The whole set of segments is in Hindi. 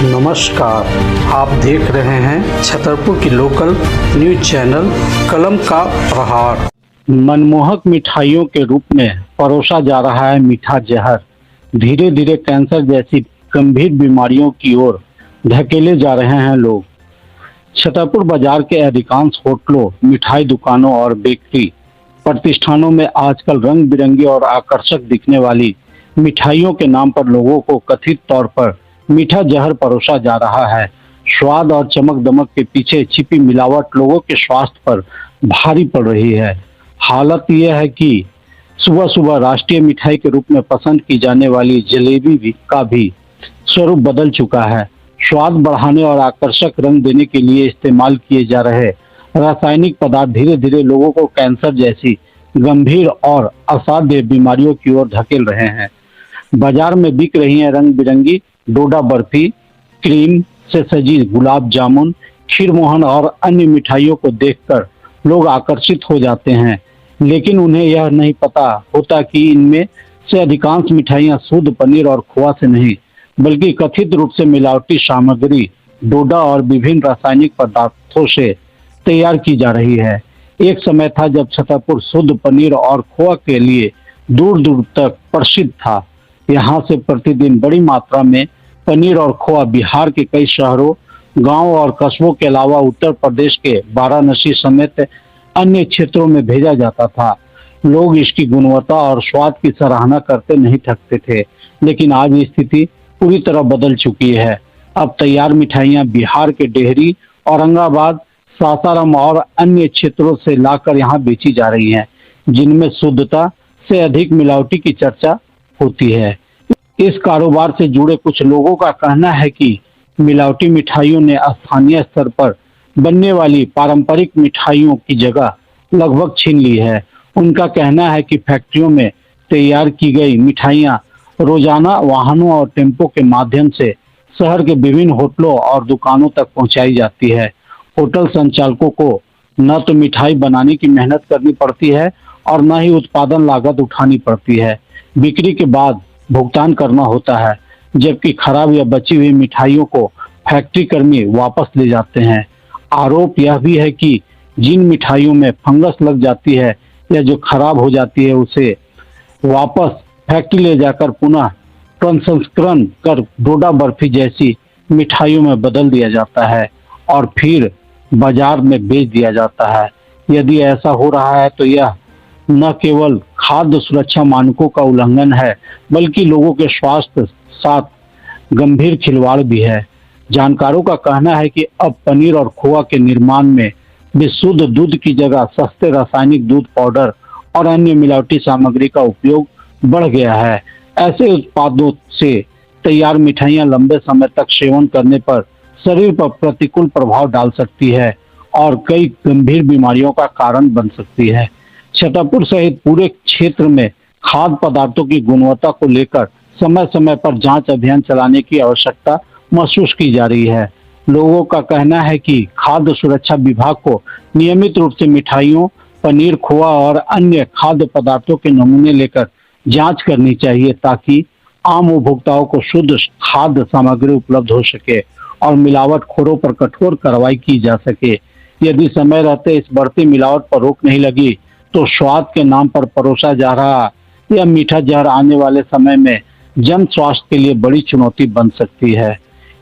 नमस्कार, आप देख रहे हैं छतरपुर की लोकल न्यूज चैनल कलम का प्रहार। मनमोहक मिठाइयों के रूप में परोसा जा रहा है मीठा जहर, धीरे धीरे कैंसर जैसी गंभीर बीमारियों की ओर धकेले जा रहे हैं लोग। छतरपुर बाजार के अधिकांश होटलों, मिठाई दुकानों और बेकरी प्रतिष्ठानों में आजकल रंग बिरंगी और आकर्षक दिखने वाली मिठाइयों के नाम पर लोगों को कथित तौर पर मीठा जहर परोसा जा रहा है। स्वाद और चमक दमक के पीछे छिपी मिलावट लोगों के स्वास्थ्य पर भारी पड़ रही है। हालत यह है कि सुबह सुबह राष्ट्रीय मिठाई के रूप में पसंद की जाने वाली जलेबी का भी स्वरूप बदल चुका है। स्वाद बढ़ाने और आकर्षक रंग देने के लिए इस्तेमाल किए जा रहे रासायनिक पदार्थ धीरे धीरे लोगों को कैंसर जैसी गंभीर और असाध्य बीमारियों की ओर धकेल रहे हैं। बाजार में बिक रही है रंग बिरंगी डोडा बर्फी, क्रीम से सजी गुलाब जामुन, खीर मोहन और अन्य मिठाइयों को देखकर लोग आकर्षित हो जाते हैं, लेकिन उन्हें यह नहीं पता होता कि इनमें से अधिकांश मिठाइयाँ शुद्ध पनीर और खोआ से नहीं बल्कि कथित रूप से मिलावटी सामग्री डोडा और विभिन्न रासायनिक पदार्थों से तैयार की जा रही है। एक समय था जब छतरपुर शुद्ध पनीर और खोआ के लिए दूर दूर तक प्रसिद्ध था। यहाँ से प्रतिदिन बड़ी मात्रा में पनीर और खोआ बिहार के कई शहरों, गांवों और कस्बों के अलावा उत्तर प्रदेश के वाराणसी समेत अन्य क्षेत्रों में भेजा जाता था। लोग इसकी गुणवत्ता और स्वाद की सराहना करते नहीं थकते थे, लेकिन आज स्थिति पूरी तरह बदल चुकी है। अब तैयार मिठाइयाँ बिहार के डेहरी, औरंगाबाद, सासाराम और अन्य क्षेत्रों से लाकर यहाँ बेची जा रही हैं, जिनमें शुद्धता से अधिक मिलावटी की चर्चा होती है। इस कारोबार से जुड़े कुछ लोगों का कहना है कि मिलावटी मिठाइयों ने स्थानीय स्तर पर बनने वाली पारंपरिक मिठाइयों की जगह लगभग छीन ली है। उनका कहना है कि फैक्ट्रियों में तैयार की गई मिठाइयाँ रोजाना वाहनों और टेम्पो के माध्यम से शहर के विभिन्न होटलों और दुकानों तक पहुंचाई जाती है। होटल संचालकों को न तो मिठाई बनाने की मेहनत करनी पड़ती है और न ही उत्पादन लागत उठानी पड़ती है। बिक्री के बाद भुगतान करना होता है, जबकि खराब या बची हुई मिठाइयों को फैक्ट्री कर्मी वापस ले जाते हैं। आरोप यह भी है कि जिन मिठाइयों में फंगस लग जाती है या जो खराब हो जाती है उसे वापस फैक्ट्री ले जाकर पुनः प्रसंस्करण कर डोडा बर्फी जैसी मिठाइयों में बदल दिया जाता है और फिर बाजार में बेच दिया जाता है। यदि ऐसा हो रहा है तो यह न केवल खाद्य सुरक्षा मानकों का उल्लंघन है, बल्कि लोगों के स्वास्थ्य साथ गंभीर खिलवाड़ भी है। जानकारों का कहना है कि अब पनीर और खोआ के निर्माण में भी शुद्ध दूध की जगह सस्ते रासायनिक दूध पाउडर और अन्य मिलावटी सामग्री का उपयोग बढ़ गया है। ऐसे उत्पादों से तैयार मिठाइयाँ लंबे समय तक सेवन करने पर शरीर पर प्रतिकूल प्रभाव डाल सकती है और कई गंभीर बीमारियों का कारण बन सकती है। छतरपुर सहित पूरे क्षेत्र में खाद्य पदार्थों की गुणवत्ता को लेकर समय समय पर जांच अभियान चलाने की आवश्यकता महसूस की जा रही है। लोगों का कहना है कि खाद्य सुरक्षा विभाग को नियमित रूप से मिठाइयों, पनीर, खोआ और अन्य खाद्य पदार्थों के नमूने लेकर जांच करनी चाहिए, ताकि आम उपभोक्ताओं को शुद्ध खाद्य सामग्री उपलब्ध हो सके और मिलावटखोरों पर कठोर कार्रवाई की जा सके। यदि समय रहते इस बढ़ती मिलावट पर रोक नहीं लगी तो स्वाद के नाम पर परोसा जा रहा यह मीठा जहर आने वाले समय में जन स्वास्थ्य के लिए बड़ी चुनौती बन सकती है।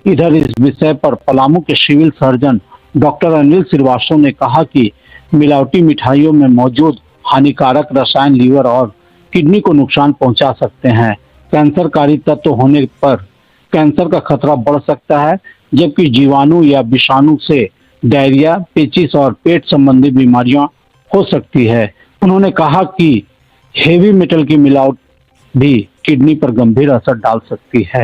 इधर इस विषय पर पलामू के civil surgeon doctor Anil Shrivastava ने कहा कि मिलावटी मिठाइयों में मौजूद हानिकारक रसायन लीवर और किडनी को नुकसान पहुंचा सकते हैं। कैंसरकारी तत्व होने पर कैंसर का खतरा बढ़ सकता है, जबकि जीवाणु या विषाणु से डायरिया, पेचिश और पेट संबंधी बीमारियां हो सकती है। उन्होंने कहा कि हेवी मेटल की मिलावट भी किडनी पर गंभीर असर डाल सकती है।